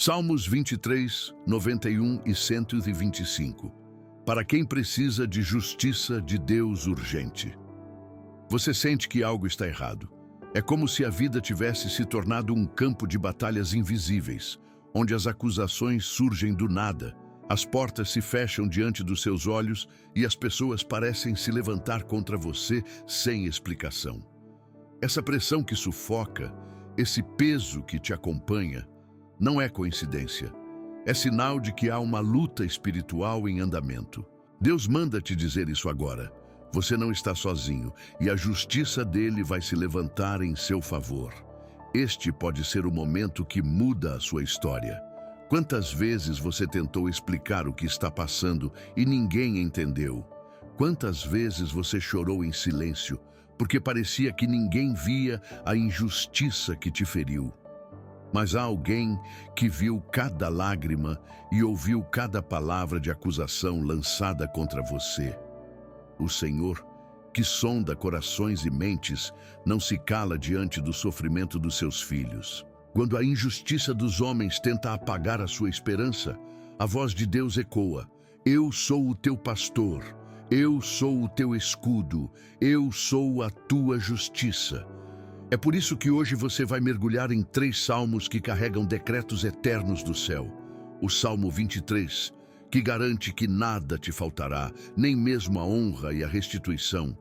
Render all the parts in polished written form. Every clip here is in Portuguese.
Salmos 23, 91 e 125. Para quem precisa de justiça de Deus urgente. Você sente que algo está errado. É como se a vida tivesse se tornado um campo de batalhas invisíveis, onde as acusações surgem do nada, as portas se fecham diante dos seus olhos e as pessoas parecem se levantar contra você sem explicação. Essa pressão que sufoca, esse peso que te acompanha, não é coincidência. É sinal de que há uma luta espiritual em andamento. Deus manda te dizer isso agora. Você não está sozinho e a justiça dele vai se levantar em seu favor. Este pode ser o momento que muda a sua história. Quantas vezes você tentou explicar o que está passando e ninguém entendeu? Quantas vezes você chorou em silêncio porque parecia que ninguém via a injustiça que te feriu? Mas há alguém que viu cada lágrima e ouviu cada palavra de acusação lançada contra você. O Senhor, que sonda corações e mentes, não se cala diante do sofrimento dos seus filhos. Quando a injustiça dos homens tenta apagar a sua esperança, a voz de Deus ecoa: Eu sou o teu pastor, eu sou o teu escudo, eu sou a tua justiça. É por isso que hoje você vai mergulhar em 3 salmos que carregam decretos eternos do céu. O Salmo 23, que garante que nada te faltará, nem mesmo a honra e a restituição.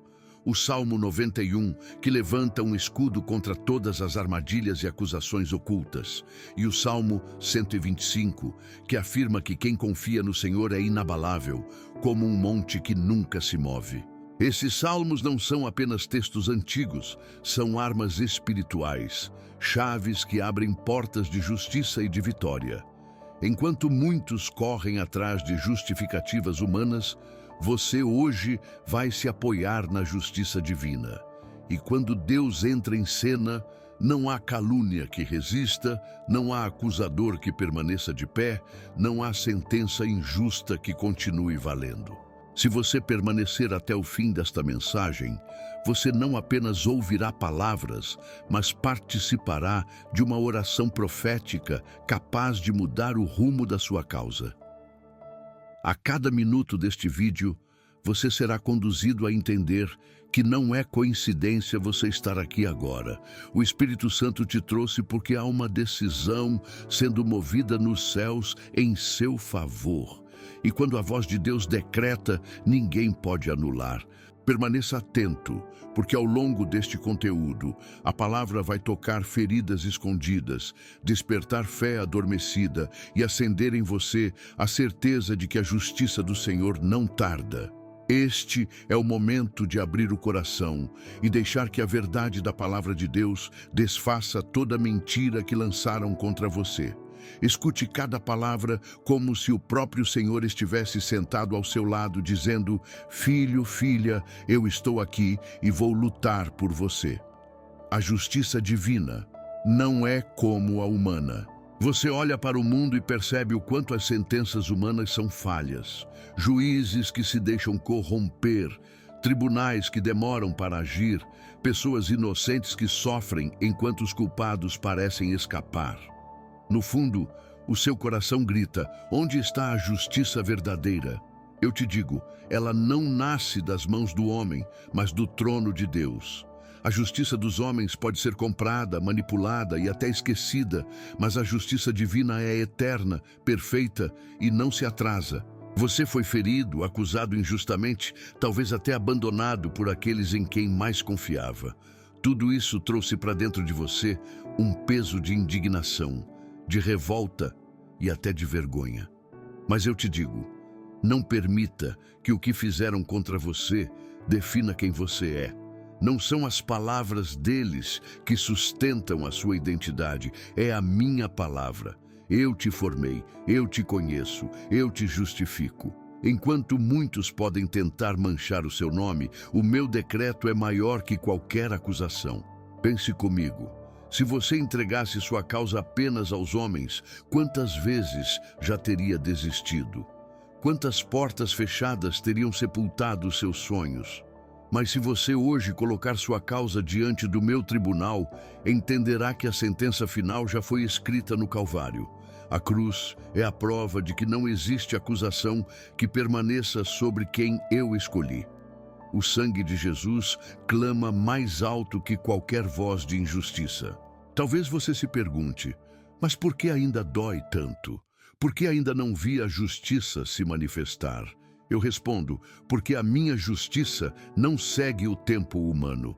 O Salmo 91, que levanta um escudo contra todas as armadilhas e acusações ocultas. E o Salmo 125, que afirma que quem confia no Senhor é inabalável, como um monte que nunca se move. Esses salmos não são apenas textos antigos, são armas espirituais, chaves que abrem portas de justiça e de vitória. Enquanto muitos correm atrás de justificativas humanas, você hoje vai se apoiar na justiça divina. E quando Deus entra em cena, não há calúnia que resista, não há acusador que permaneça de pé, não há sentença injusta que continue valendo. Se você permanecer até o fim desta mensagem, você não apenas ouvirá palavras, mas participará de uma oração profética capaz de mudar o rumo da sua causa. A cada minuto deste vídeo, você será conduzido a entender que não é coincidência você estar aqui agora. O Espírito Santo te trouxe porque há uma decisão sendo movida nos céus em seu favor. E quando a voz de Deus decreta, ninguém pode anular. Permaneça atento, porque ao longo deste conteúdo, a palavra vai tocar feridas escondidas, despertar fé adormecida e acender em você a certeza de que a justiça do Senhor não tarda. Este é o momento de abrir o coração e deixar que a verdade da palavra de Deus desfaça toda mentira que lançaram contra você. Escute cada palavra como se o próprio Senhor estivesse sentado ao seu lado, dizendo: Filho, filha, eu estou aqui e vou lutar por você. A justiça divina não é como a humana. Você olha para o mundo e percebe o quanto as sentenças humanas são falhas, juízes que se deixam corromper, tribunais que demoram para agir, pessoas inocentes que sofrem enquanto os culpados parecem escapar. No fundo, o seu coração grita: onde está a justiça verdadeira? Eu te digo, ela não nasce das mãos do homem, mas do trono de Deus. A justiça dos homens pode ser comprada, manipulada e até esquecida, mas a justiça divina é eterna, perfeita e não se atrasa. Você foi ferido, acusado injustamente, talvez até abandonado por aqueles em quem mais confiava. Tudo isso trouxe para dentro de você um peso de indignação, de revolta e até de vergonha. Mas eu te digo, não permita que o que fizeram contra você defina quem você é. Não são as palavras deles que sustentam a sua identidade, é a minha palavra. Eu te formei, eu te conheço, eu te justifico. Enquanto muitos podem tentar manchar o seu nome, o meu decreto é maior que qualquer acusação. Pense comigo. Se você entregasse sua causa apenas aos homens, quantas vezes já teria desistido? Quantas portas fechadas teriam sepultado os seus sonhos? Mas se você hoje colocar sua causa diante do meu tribunal, entenderá que a sentença final já foi escrita no Calvário. A cruz é a prova de que não existe acusação que permaneça sobre quem eu escolhi. O sangue de Jesus clama mais alto que qualquer voz de injustiça. Talvez você se pergunte, mas por que ainda dói tanto? Por que ainda não vi a justiça se manifestar? Eu respondo, porque a minha justiça não segue o tempo humano.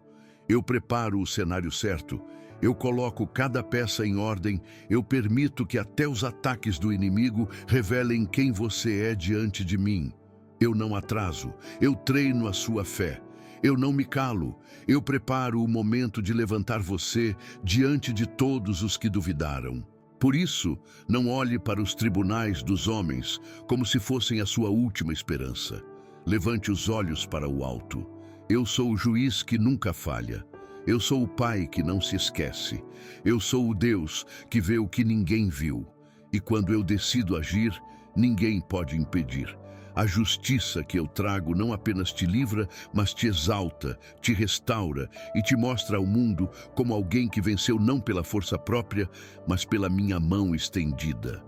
Eu preparo o cenário certo, eu coloco cada peça em ordem, eu permito que até os ataques do inimigo revelem quem você é diante de mim. Eu não atraso, eu treino a sua fé. Eu não me calo, eu preparo o momento de levantar você diante de todos os que duvidaram. Por isso, não olhe para os tribunais dos homens como se fossem a sua última esperança. Levante os olhos para o alto. Eu sou o juiz que nunca falha. Eu sou o Pai que não se esquece. Eu sou o Deus que vê o que ninguém viu. E quando eu decido agir, ninguém pode impedir. A justiça que eu trago não apenas te livra, mas te exalta, te restaura e te mostra ao mundo como alguém que venceu não pela força própria, mas pela minha mão estendida.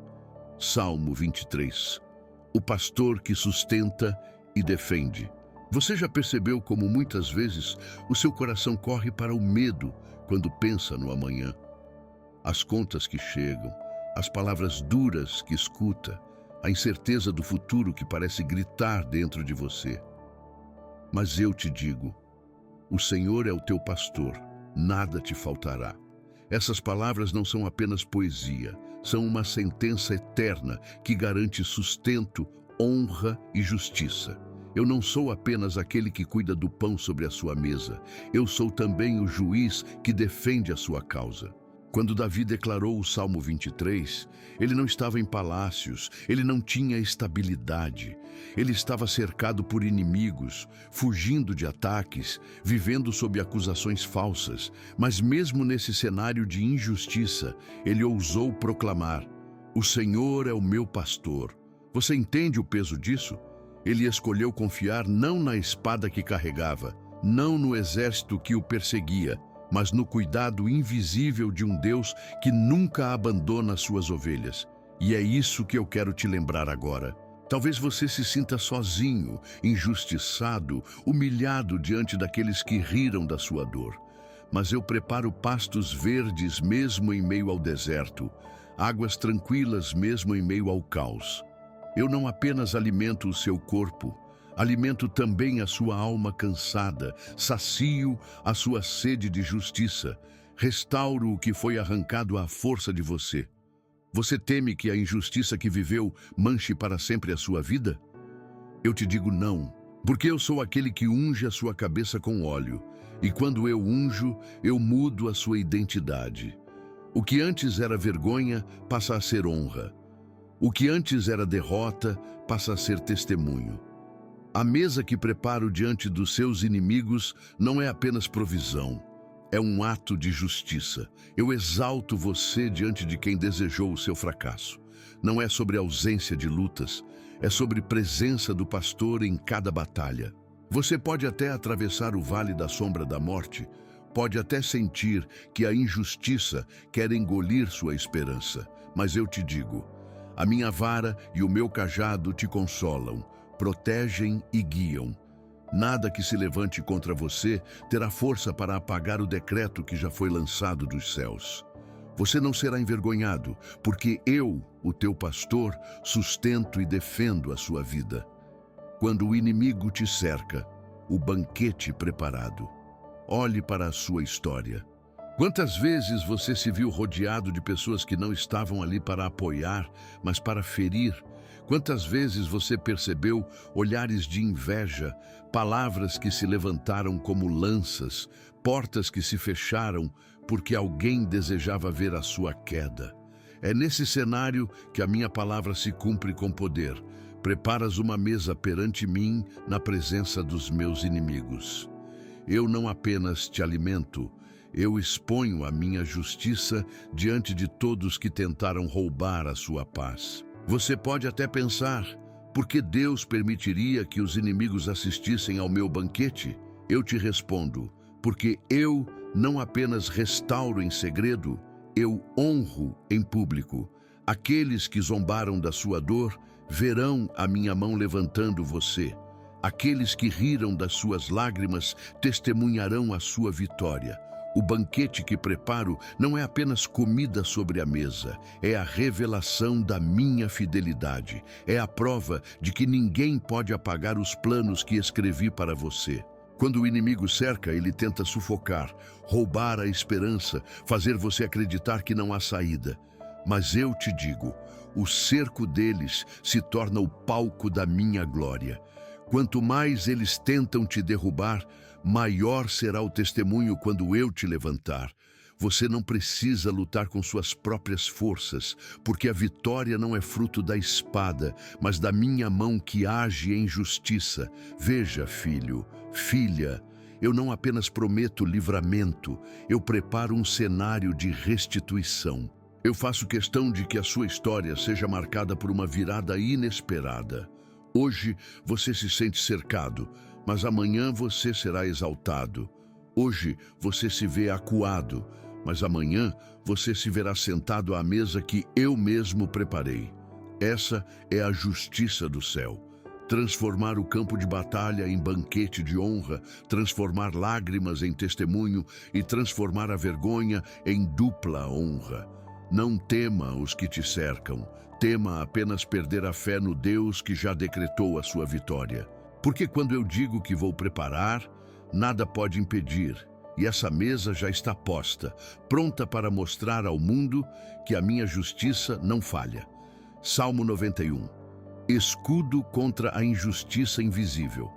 Salmo 23. O pastor que sustenta e defende. Você já percebeu como muitas vezes o seu coração corre para o medo quando pensa no amanhã? As contas que chegam, as palavras duras que escuta, a incerteza do futuro que parece gritar dentro de você. Mas eu te digo, o Senhor é o teu pastor, nada te faltará. Essas palavras não são apenas poesia, são uma sentença eterna que garante sustento, honra e justiça. Eu não sou apenas aquele que cuida do pão sobre a sua mesa, eu sou também o juiz que defende a sua causa. Quando Davi declarou o Salmo 23, ele não estava em palácios, ele não tinha estabilidade. Ele estava cercado por inimigos, fugindo de ataques, vivendo sob acusações falsas. Mas mesmo nesse cenário de injustiça, ele ousou proclamar: "O Senhor é o meu pastor." Você entende o peso disso? Ele escolheu confiar não na espada que carregava, não no exército que o perseguia, mas no cuidado invisível de um Deus que nunca abandona suas ovelhas. E é isso que eu quero te lembrar agora. Talvez você se sinta sozinho, injustiçado, humilhado diante daqueles que riram da sua dor. Mas eu preparo pastos verdes mesmo em meio ao deserto, águas tranquilas mesmo em meio ao caos. Eu não apenas alimento o seu corpo, alimento também a sua alma cansada, sacio a sua sede de justiça, restauro o que foi arrancado à força de você. Você teme que a injustiça que viveu manche para sempre a sua vida? Eu te digo não, porque eu sou aquele que unge a sua cabeça com óleo, e quando eu unjo, eu mudo a sua identidade. O que antes era vergonha passa a ser honra. O que antes era derrota passa a ser testemunho. A mesa que preparo diante dos seus inimigos não é apenas provisão, é um ato de justiça. Eu exalto você diante de quem desejou o seu fracasso. Não é sobre ausência de lutas, é sobre presença do pastor em cada batalha. Você pode até atravessar o vale da sombra da morte, pode até sentir que a injustiça quer engolir sua esperança, mas eu te digo, a minha vara e o meu cajado te consolam, protegem e guiam. Nada que se levante contra você terá força para apagar o decreto que já foi lançado dos céus. Você não será envergonhado, porque eu, o teu pastor, sustento e defendo a sua vida. Quando o inimigo te cerca, o banquete preparado. Olhe para a sua história. Quantas vezes você se viu rodeado de pessoas que não estavam ali para apoiar, mas para ferir? Quantas vezes você percebeu olhares de inveja, palavras que se levantaram como lanças, portas que se fecharam porque alguém desejava ver a sua queda? É nesse cenário que a minha palavra se cumpre com poder. Preparas uma mesa perante mim na presença dos meus inimigos. Eu não apenas te alimento, eu exponho a minha justiça diante de todos que tentaram roubar a sua paz. Você pode até pensar, por que Deus permitiria que os inimigos assistissem ao meu banquete? Eu te respondo, porque eu não apenas restauro em segredo, eu honro em público. Aqueles que zombaram da sua dor verão a minha mão levantando você. Aqueles que riram das suas lágrimas testemunharão a sua vitória. O banquete que preparo não é apenas comida sobre a mesa, é a revelação da minha fidelidade. É a prova de que ninguém pode apagar os planos que escrevi para você. Quando o inimigo cerca, ele tenta sufocar, roubar a esperança, fazer você acreditar que não há saída. Mas eu te digo, o cerco deles se torna o palco da minha glória. Quanto mais eles tentam te derrubar, maior será o testemunho quando eu te levantar. Você não precisa lutar com suas próprias forças, porque a vitória não é fruto da espada, mas da minha mão que age em justiça. Veja, filho, filha, eu não apenas prometo livramento, eu preparo um cenário de restituição. Eu faço questão de que a sua história seja marcada por uma virada inesperada. Hoje você se sente cercado, mas amanhã você será exaltado. Hoje você se vê acuado, mas amanhã você se verá sentado à mesa que eu mesmo preparei. Essa é a justiça do céu. Transformar o campo de batalha em banquete de honra, transformar lágrimas em testemunho e transformar a vergonha em dupla honra. Não tema os que te cercam, tema apenas perder a fé no Deus que já decretou a sua vitória. Porque quando eu digo que vou preparar, nada pode impedir, e essa mesa já está posta, pronta para mostrar ao mundo que a minha justiça não falha. Salmo 91. Escudo contra a injustiça invisível.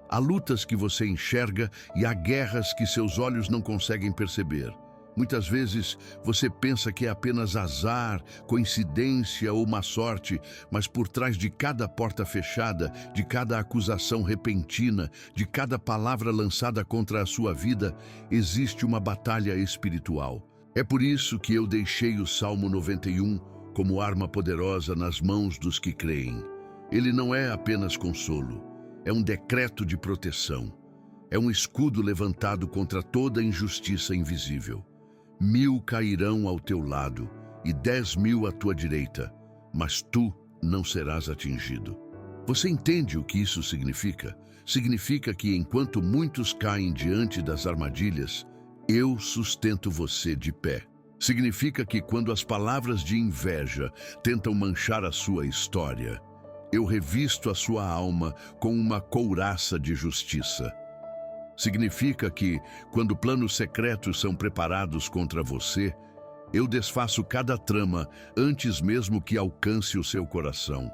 Há lutas que você enxerga e há guerras que seus olhos não conseguem perceber. Muitas vezes você pensa que é apenas azar, coincidência ou má sorte, mas por trás de cada porta fechada, de cada acusação repentina, de cada palavra lançada contra a sua vida, existe uma batalha espiritual. É por isso que eu deixei o Salmo 91 como arma poderosa nas mãos dos que creem. Ele não é apenas consolo, é um decreto de proteção. É um escudo levantado contra toda injustiça invisível. 1000 cairão ao teu lado e 10.000 à tua direita, mas tu não serás atingido. Você entende o que isso significa? Significa que enquanto muitos caem diante das armadilhas, eu sustento você de pé. Significa que quando as palavras de inveja tentam manchar a sua história, eu revisto a sua alma com uma couraça de justiça. Significa que, quando planos secretos são preparados contra você, eu desfaço cada trama antes mesmo que alcance o seu coração.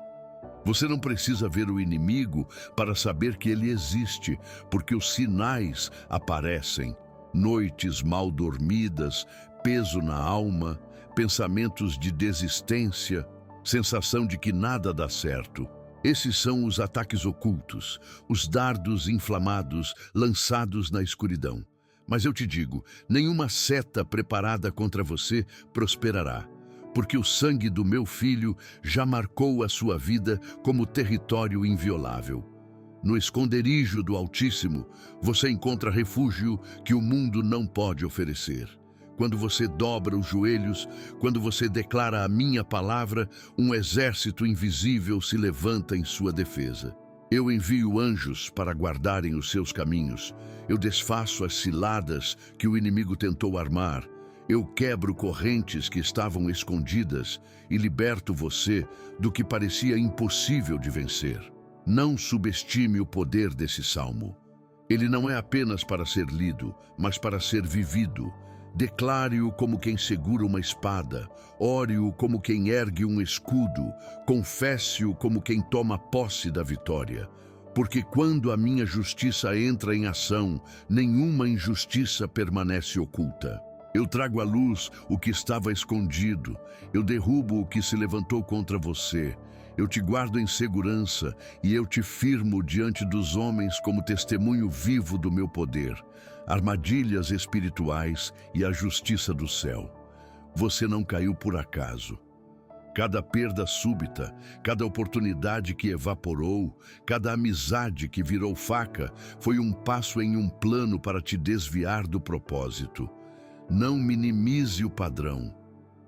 Você não precisa ver o inimigo para saber que ele existe, porque os sinais aparecem. Noites mal dormidas, peso na alma, pensamentos de desistência, sensação de que nada dá certo. Esses são os ataques ocultos, os dardos inflamados lançados na escuridão. Mas eu te digo, nenhuma seta preparada contra você prosperará, porque o sangue do meu filho já marcou a sua vida como território inviolável. No esconderijo do Altíssimo, você encontra refúgio que o mundo não pode oferecer. Quando você dobra os joelhos, quando você declara a minha palavra, um exército invisível se levanta em sua defesa. Eu envio anjos para guardarem os seus caminhos. Eu desfaço as ciladas que o inimigo tentou armar. Eu quebro correntes que estavam escondidas e liberto você do que parecia impossível de vencer. Não subestime o poder desse salmo. Ele não é apenas para ser lido, mas para ser vivido. Declare-o como quem segura uma espada, ore-o como quem ergue um escudo, confesse-o como quem toma posse da vitória. Porque quando a minha justiça entra em ação, nenhuma injustiça permanece oculta. Eu trago à luz o que estava escondido, eu derrubo o que se levantou contra você. Eu te guardo em segurança e eu te firmo diante dos homens como testemunho vivo do meu poder. Armadilhas espirituais e a justiça do céu. Você não caiu por acaso. Cada perda súbita, cada oportunidade que evaporou, cada amizade que virou faca, foi um passo em um plano para te desviar do propósito. Não minimize o padrão.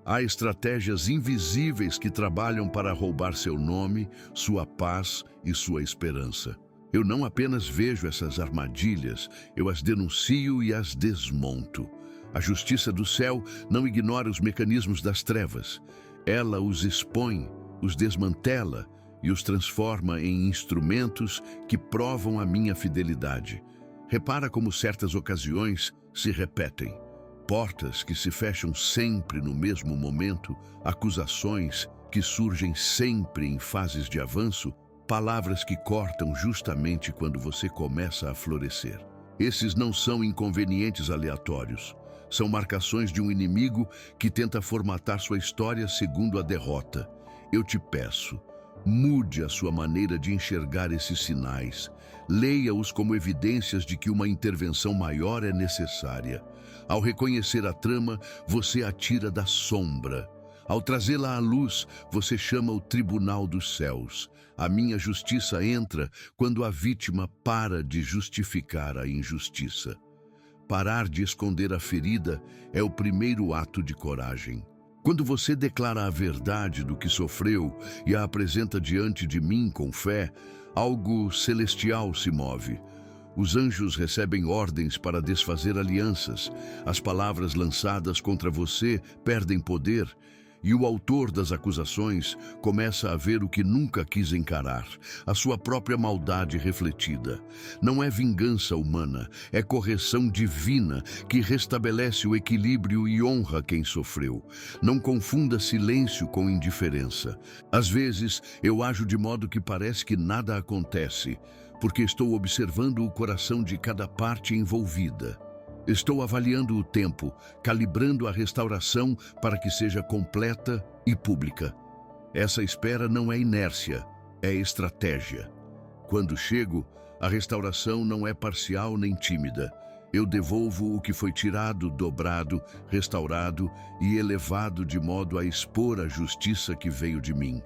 Há estratégias invisíveis que trabalham para roubar seu nome, sua paz e sua esperança. Eu não apenas vejo essas armadilhas, eu as denuncio e as desmonto. A justiça do céu não ignora os mecanismos das trevas. Ela os expõe, os desmantela e os transforma em instrumentos que provam a minha fidelidade. Repara como certas ocasiões se repetem. Portas que se fecham sempre no mesmo momento, acusações que surgem sempre em fases de avanço, palavras que cortam justamente quando você começa a florescer. Esses não são inconvenientes aleatórios. São marcações de um inimigo que tenta formatar sua história segundo a derrota. Eu te peço, mude a sua maneira de enxergar esses sinais. Leia-os como evidências de que uma intervenção maior é necessária. Ao reconhecer a trama, você a tira da sombra. Ao trazê-la à luz, você chama o tribunal dos céus. A minha justiça entra quando a vítima para de justificar a injustiça. Parar de esconder a ferida é o primeiro ato de coragem. Quando você declara a verdade do que sofreu e a apresenta diante de mim com fé, algo celestial se move. Os anjos recebem ordens para desfazer alianças. As palavras lançadas contra você perdem poder. E o autor das acusações começa a ver o que nunca quis encarar, a sua própria maldade refletida. Não é vingança humana, é correção divina que restabelece o equilíbrio e honra quem sofreu. Não confunda silêncio com indiferença. Às vezes, eu ajo de modo que parece que nada acontece, porque estou observando o coração de cada parte envolvida. Estou avaliando o tempo, calibrando a restauração para que seja completa e pública. Essa espera não é inércia, é estratégia. Quando chego, a restauração não é parcial nem tímida. Eu devolvo o que foi tirado, dobrado, restaurado e elevado de modo a expor a justiça que veio de mim.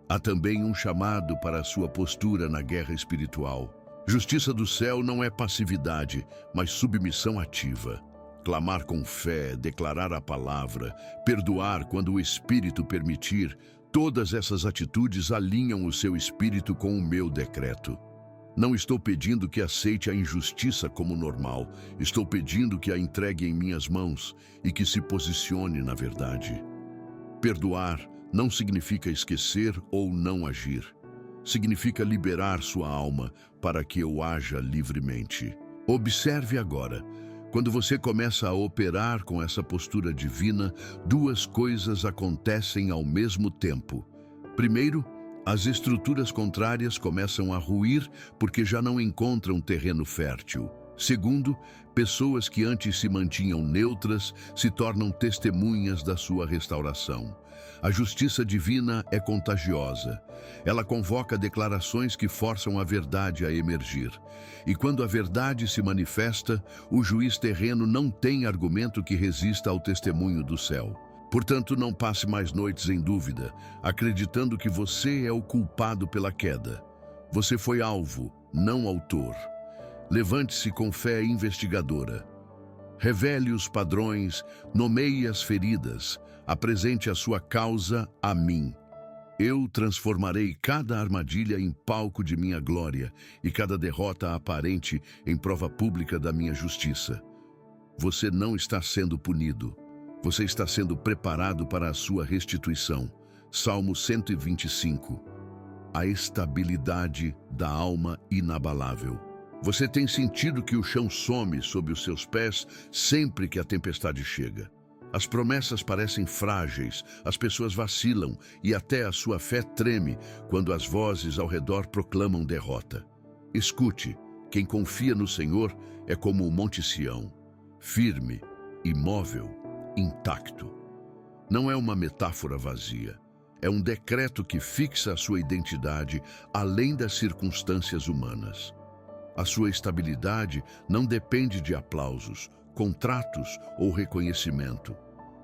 Há também um chamado para a sua postura na guerra espiritual. Justiça do céu não é passividade, mas submissão ativa. Clamar com fé, declarar a palavra, perdoar quando o Espírito permitir, todas essas atitudes alinham o seu espírito com o meu decreto. Não estou pedindo que aceite a injustiça como normal, estou pedindo que a entregue em minhas mãos e que se posicione na verdade. Perdoar não significa esquecer ou não agir. Significa liberar sua alma para que eu haja livremente. Observe agora, quando você começa a operar com essa postura divina, duas coisas acontecem ao mesmo tempo. Primeiro, as estruturas contrárias começam a ruir porque já não encontram terreno fértil. Segundo, pessoas que antes se mantinham neutras se tornam testemunhas da sua restauração. A justiça divina é contagiosa. Ela convoca declarações que forçam a verdade a emergir. E quando a verdade se manifesta, o juiz terreno não tem argumento que resista ao testemunho do céu. Portanto, não passe mais noites em dúvida, acreditando que você é o culpado pela queda. Você foi alvo, não autor. Levante-se com fé investigadora. Revele os padrões, nomeie as feridas, apresente a sua causa a mim. Eu transformarei cada armadilha em palco de minha glória e cada derrota aparente em prova pública da minha justiça. Você não está sendo punido. Você está sendo preparado para a sua restituição. Salmo 125. A estabilidade da alma inabalável. Você tem sentido que o chão some sob os seus pés sempre que a tempestade chega. As promessas parecem frágeis, as pessoas vacilam e até a sua fé treme quando as vozes ao redor proclamam derrota. Escute, quem confia no Senhor é como o Monte Sião, firme, imóvel, intacto. Não é uma metáfora vazia. É um decreto que fixa a sua identidade além das circunstâncias humanas. A sua estabilidade não depende de aplausos, contratos ou reconhecimento.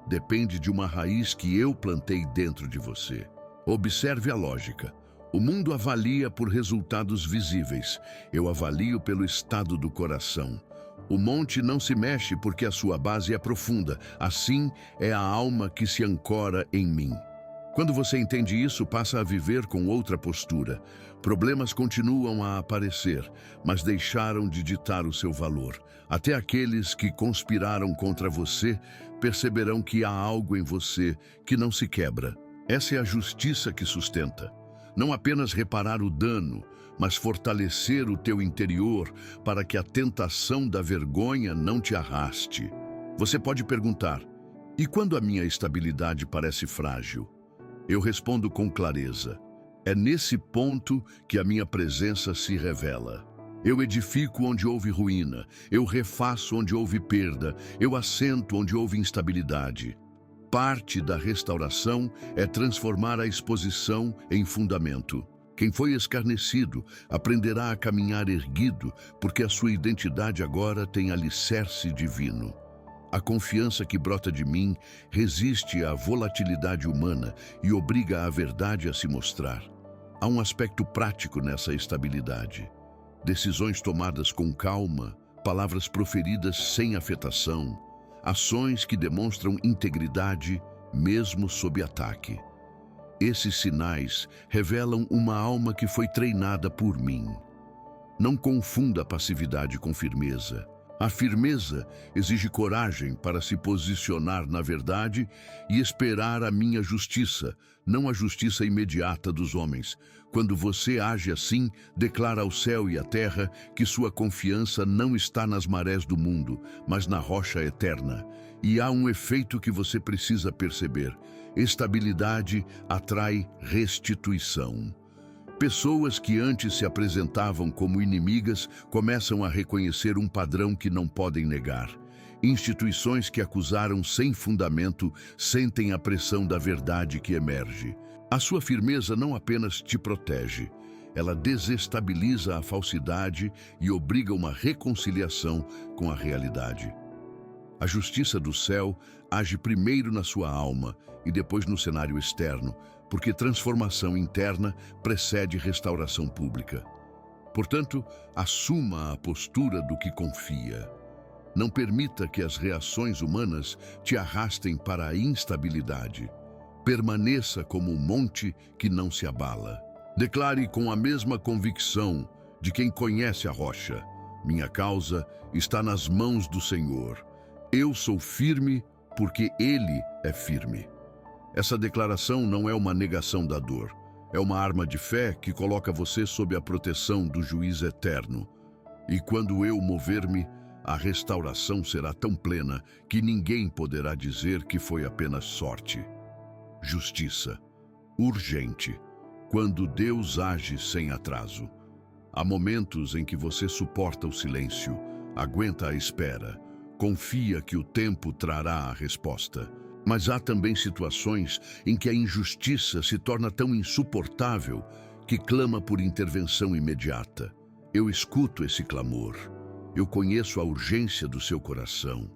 Depende de uma raiz que eu plantei dentro de você. Observe a lógica. O mundo avalia por resultados visíveis. Eu avalio pelo estado do coração. O monte não se mexe porque a sua base é profunda. Assim é a alma que se ancora em mim. Quando você entende isso, passa a viver com outra postura. Problemas continuam a aparecer, mas deixaram de ditar o seu valor. Até aqueles que conspiraram contra você perceberão que há algo em você que não se quebra. Essa é a justiça que sustenta. Não apenas reparar o dano, mas fortalecer o teu interior para que a tentação da vergonha não te arraste. Você pode perguntar: e quando a minha estabilidade parece frágil? Eu respondo com clareza: é nesse ponto que a minha presença se revela. Eu edifico onde houve ruína, eu refaço onde houve perda, eu assento onde houve instabilidade. Parte da restauração é transformar a exposição em fundamento. Quem foi escarnecido aprenderá a caminhar erguido, porque a sua identidade agora tem alicerce divino. A confiança que brota de mim resiste à volatilidade humana e obriga a verdade a se mostrar. Há um aspecto prático nessa estabilidade. Decisões tomadas com calma, palavras proferidas sem afetação, ações que demonstram integridade mesmo sob ataque. Esses sinais revelam uma alma que foi treinada por mim. Não confunda a passividade com firmeza. A firmeza exige coragem para se posicionar na verdade e esperar a minha justiça, não a justiça imediata dos homens. Quando você age assim, declara ao céu e à terra que sua confiança não está nas marés do mundo, mas na rocha eterna. E há um efeito que você precisa perceber: estabilidade atrai restituição. Pessoas que antes se apresentavam como inimigas começam a reconhecer um padrão que não podem negar. Instituições que acusaram sem fundamento sentem a pressão da verdade que emerge. A sua firmeza não apenas te protege, ela desestabiliza a falsidade e obriga uma reconciliação com a realidade. A justiça do céu age primeiro na sua alma e depois no cenário externo, porque transformação interna precede restauração pública. Portanto, assuma a postura do que confia. Não permita que as reações humanas te arrastem para a instabilidade. Permaneça como um monte que não se abala. Declare com a mesma convicção de quem conhece a rocha: minha causa está nas mãos do Senhor. Eu sou firme porque Ele é firme. Essa declaração não é uma negação da dor. É uma arma de fé que coloca você sob a proteção do juiz eterno. E quando eu mover-me, a restauração será tão plena que ninguém poderá dizer que foi apenas sorte. Justiça. Urgente. Quando Deus age sem atraso. Há momentos em que você suporta o silêncio, aguenta a espera, confia que o tempo trará a resposta. Mas há também situações em que a injustiça se torna tão insuportável que clama por intervenção imediata. Eu escuto esse clamor. Eu conheço a urgência do seu coração.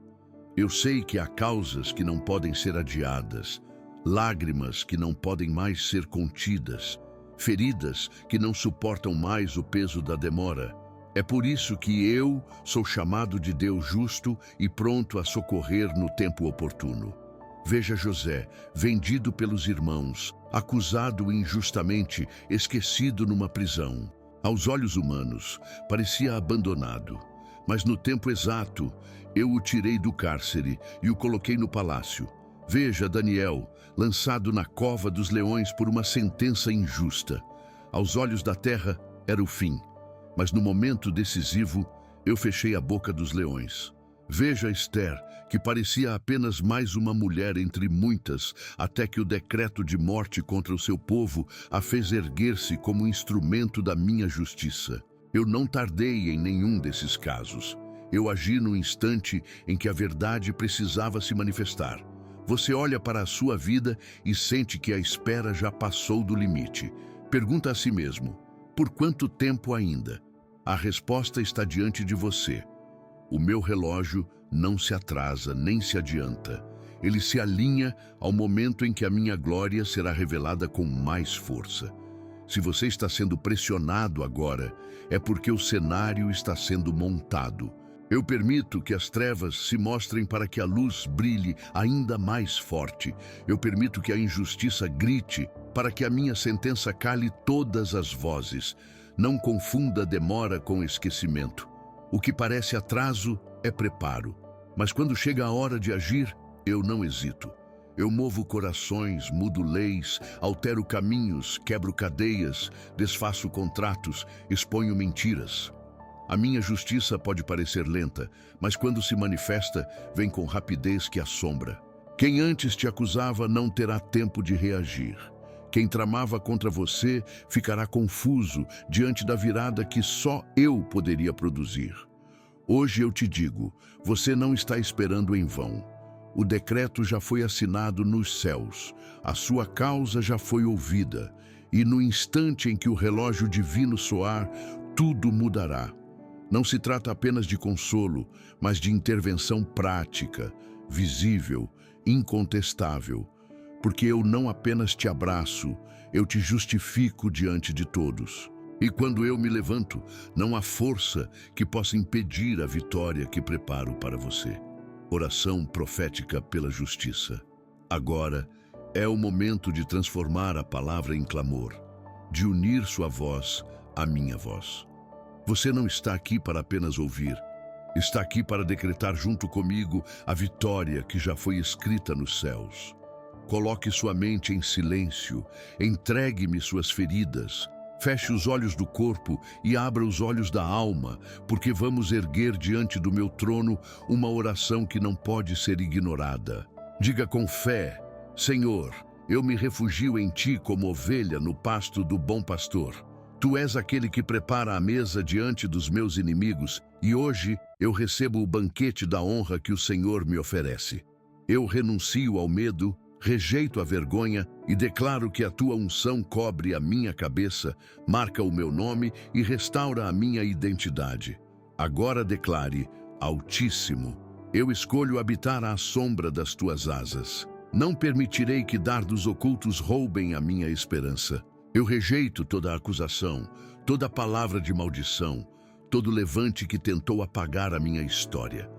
Eu sei que há causas que não podem ser adiadas, lágrimas que não podem mais ser contidas, feridas que não suportam mais o peso da demora. É por isso que eu sou chamado de Deus justo e pronto a socorrer no tempo oportuno. Veja José, vendido pelos irmãos, acusado injustamente, esquecido numa prisão. Aos olhos humanos, parecia abandonado. Mas no tempo exato, eu o tirei do cárcere e o coloquei no palácio. Veja Daniel, lançado na cova dos leões por uma sentença injusta. Aos olhos da terra, era o fim. Mas no momento decisivo, eu fechei a boca dos leões. Veja Esther, que parecia apenas mais uma mulher entre muitas, até que o decreto de morte contra o seu povo a fez erguer-se como instrumento da minha justiça. Eu não tardei em nenhum desses casos. Eu agi no instante em que a verdade precisava se manifestar. Você olha para a sua vida e sente que a espera já passou do limite. Pergunta a si mesmo: por quanto tempo ainda? A resposta está diante de você. O meu relógio não se atrasa nem se adianta. Ele se alinha ao momento em que a minha glória será revelada com mais força. Se você está sendo pressionado agora, é porque o cenário está sendo montado. Eu permito que as trevas se mostrem para que a luz brilhe ainda mais forte. Eu permito que a injustiça grite para que a minha sentença cale todas as vozes. Não confunda demora com esquecimento. O que parece atraso é preparo. Mas quando chega a hora de agir, eu não hesito. Eu movo corações, mudo leis, altero caminhos, quebro cadeias, desfaço contratos, exponho mentiras. A minha justiça pode parecer lenta, mas quando se manifesta, vem com rapidez que assombra. Quem antes te acusava não terá tempo de reagir. Quem tramava contra você ficará confuso diante da virada que só eu poderia produzir. Hoje eu te digo, você não está esperando em vão. O decreto já foi assinado nos céus, a sua causa já foi ouvida, e no instante em que o relógio divino soar, tudo mudará. Não se trata apenas de consolo, mas de intervenção prática, visível, incontestável. Porque eu não apenas te abraço, eu te justifico diante de todos. E quando eu me levanto, não há força que possa impedir a vitória que preparo para você. Oração profética pela justiça. Agora é o momento de transformar a palavra em clamor, de unir sua voz à minha voz. Você não está aqui para apenas ouvir, está aqui para decretar junto comigo a vitória que já foi escrita nos céus. Coloque sua mente em silêncio, entregue-me suas feridas, feche os olhos do corpo e abra os olhos da alma, porque vamos erguer diante do meu trono uma oração que não pode ser ignorada. Diga com fé: Senhor, eu me refugio em Ti como ovelha no pasto do bom pastor. Tu és aquele que prepara a mesa diante dos meus inimigos, e hoje eu recebo o banquete da honra que o Senhor me oferece. Eu renuncio ao medo, rejeito a vergonha e declaro que a tua unção cobre a minha cabeça, marca o meu nome e restaura a minha identidade. Agora declare: Altíssimo, eu escolho habitar à sombra das tuas asas. Não permitirei que dardos ocultos roubem a minha esperança. Eu rejeito toda acusação, toda palavra de maldição, todo levante que tentou apagar a minha história.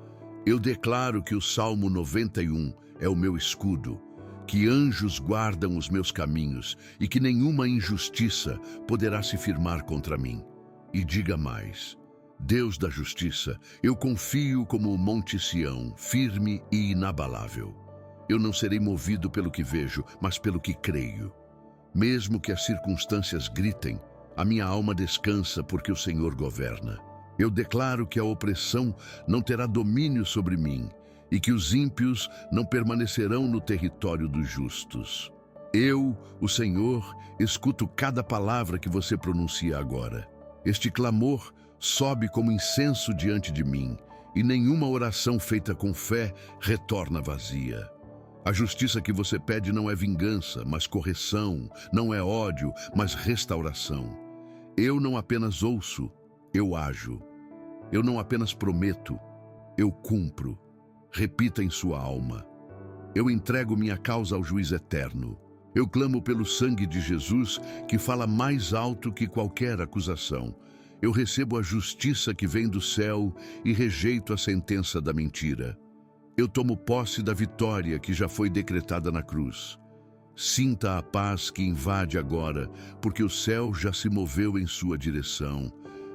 Eu declaro que o Salmo 91 é o meu escudo, que anjos guardam os meus caminhos e que nenhuma injustiça poderá se firmar contra mim. E diga mais: Deus da justiça, eu confio como o Monte Sião, firme e inabalável. Eu não serei movido pelo que vejo, mas pelo que creio. Mesmo que as circunstâncias gritem, a minha alma descansa porque o Senhor governa. Eu declaro que a opressão não terá domínio sobre mim e que os ímpios não permanecerão no território dos justos. Eu, o Senhor, escuto cada palavra que você pronuncia agora. Este clamor sobe como incenso diante de mim, e nenhuma oração feita com fé retorna vazia. A justiça que você pede não é vingança, mas correção, não é ódio, mas restauração. Eu não apenas ouço, eu ajo. Eu não apenas prometo, eu cumpro. Repita em sua alma: eu entrego minha causa ao juiz eterno. Eu clamo pelo sangue de Jesus, que fala mais alto que qualquer acusação. Eu recebo a justiça que vem do céu e rejeito a sentença da mentira. Eu tomo posse da vitória que já foi decretada na cruz. Sinta a paz que invade agora, porque o céu já se moveu em sua direção.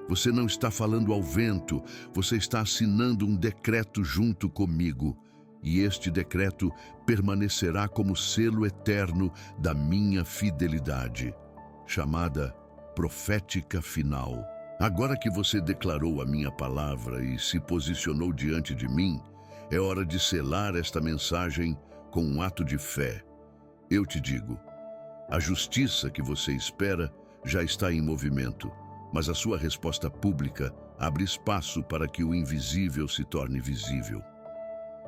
Você não está falando ao vento, você está assinando um decreto junto comigo. E este decreto permanecerá como selo eterno da minha fidelidade, chamada profética final. Agora que você declarou a minha palavra e se posicionou diante de mim, é hora de selar esta mensagem com um ato de fé. Eu te digo, a justiça que você espera já está em movimento, mas a sua resposta pública abre espaço para que o invisível se torne visível.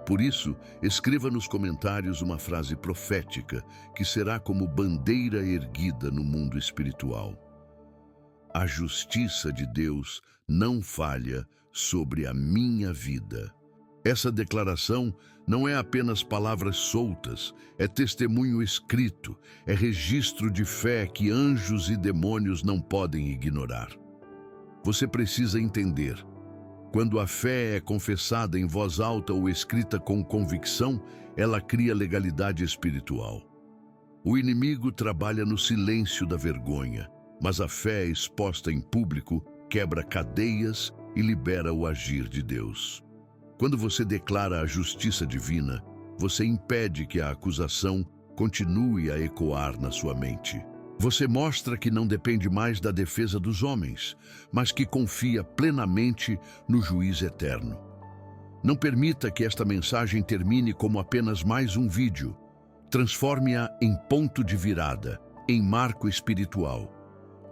Por isso, escreva nos comentários uma frase profética que será como bandeira erguida no mundo espiritual. A justiça de Deus não falha sobre a minha vida. Essa declaração não é apenas palavras soltas, é testemunho escrito, é registro de fé que anjos e demônios não podem ignorar. Você precisa entender: Quando a fé é confessada em voz alta ou escrita com convicção, ela cria legalidade espiritual. O inimigo trabalha no silêncio da vergonha, mas a fé exposta em público quebra cadeias e libera o agir de Deus. Quando você declara a justiça divina, você impede que a acusação continue a ecoar na sua mente. Você mostra que não depende mais da defesa dos homens, mas que confia plenamente no juiz eterno. Não permita que esta mensagem termine como apenas mais um vídeo. Transforme-a em ponto de virada, em marco espiritual.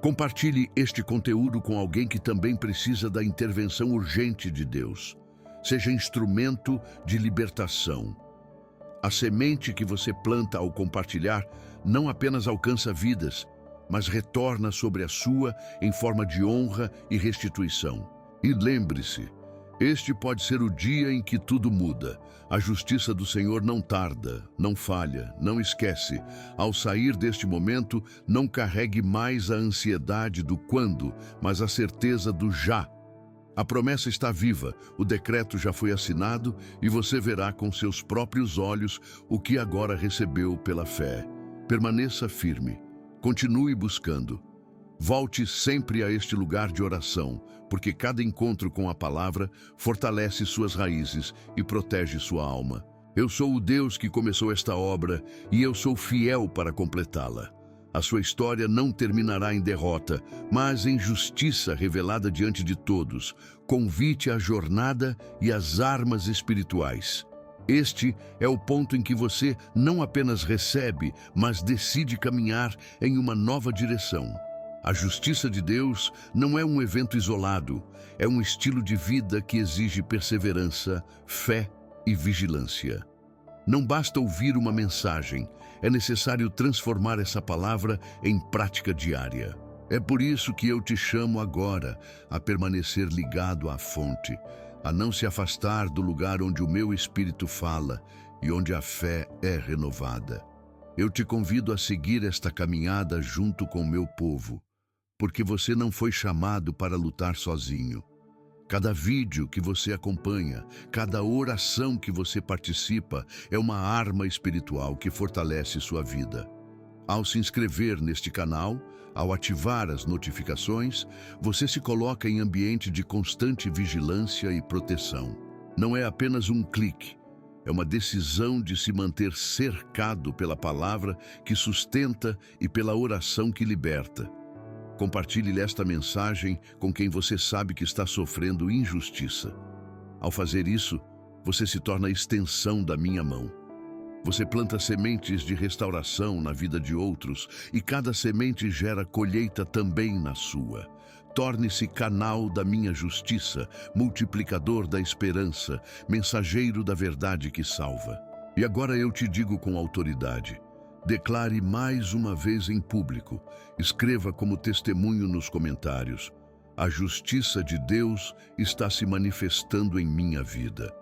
Compartilhe este conteúdo com alguém que também precisa da intervenção urgente de Deus. Seja instrumento de libertação. A semente que você planta ao compartilhar não apenas alcança vidas, mas retorna sobre a sua em forma de honra e restituição. E lembre-se, este pode ser o dia em que tudo muda. A justiça do Senhor não tarda, não falha, não esquece. Ao sair deste momento, não carregue mais a ansiedade do quando, mas a certeza do já. A promessa está viva, o decreto já foi assinado e você verá com seus próprios olhos o que agora recebeu pela fé. Permaneça firme, continue buscando. Volte sempre a este lugar de oração, porque cada encontro com a palavra fortalece suas raízes e protege sua alma. Eu sou o Deus que começou esta obra e eu sou fiel para completá-la. A sua história não terminará em derrota, mas em justiça revelada diante de todos, convite à jornada e às armas espirituais. Este é o ponto em que você não apenas recebe, mas decide caminhar em uma nova direção. A justiça de Deus não é um evento isolado, é um estilo de vida que exige perseverança, fé e vigilância. Não basta ouvir uma mensagem, é necessário transformar essa palavra em prática diária. É por isso que eu te chamo agora a permanecer ligado à fonte, a não se afastar do lugar onde o meu espírito fala e onde a fé é renovada. Eu te convido a seguir esta caminhada junto com o meu povo, porque você não foi chamado para lutar sozinho. Cada vídeo que você acompanha, cada oração que você participa é uma arma espiritual que fortalece sua vida. Ao se inscrever neste canal, ao ativar as notificações, você se coloca em ambiente de constante vigilância e proteção. Não é apenas um clique, é uma decisão de se manter cercado pela palavra que sustenta e pela oração que liberta. Compartilhe esta mensagem com quem você sabe que está sofrendo injustiça. Ao fazer isso, você se torna a extensão da minha mão. Você planta sementes de restauração na vida de outros e cada semente gera colheita também na sua. Torne-se canal da minha justiça, multiplicador da esperança, mensageiro da verdade que salva. E agora eu te digo com autoridade: declare mais uma vez em público, escreva como testemunho nos comentários: a justiça de Deus está se manifestando em minha vida.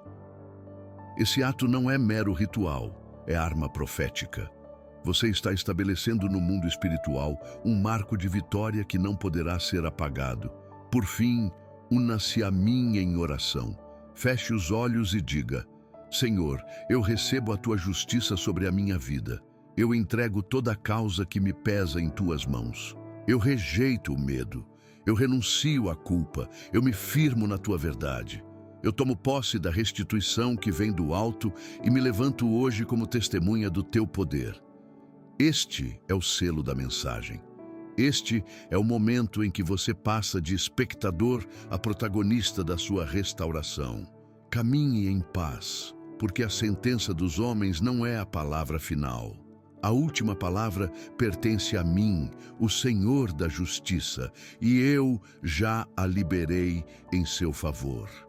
Esse ato não é mero ritual, é arma profética. Você está estabelecendo no mundo espiritual um marco de vitória que não poderá ser apagado. Por fim, una-se a mim em oração. Feche os olhos e diga: Senhor, eu recebo a tua justiça sobre a minha vida. Eu entrego toda a causa que me pesa em tuas mãos. Eu rejeito o medo. Eu renuncio à culpa. Eu me firmo na tua verdade. Eu tomo posse da restituição que vem do alto e me levanto hoje como testemunha do teu poder. Este é o selo da mensagem. Este é o momento em que você passa de espectador a protagonista da sua restauração. Caminhe em paz, porque a sentença dos homens não é a palavra final. A última palavra pertence a mim, o Senhor da justiça, e eu já a liberei em seu favor.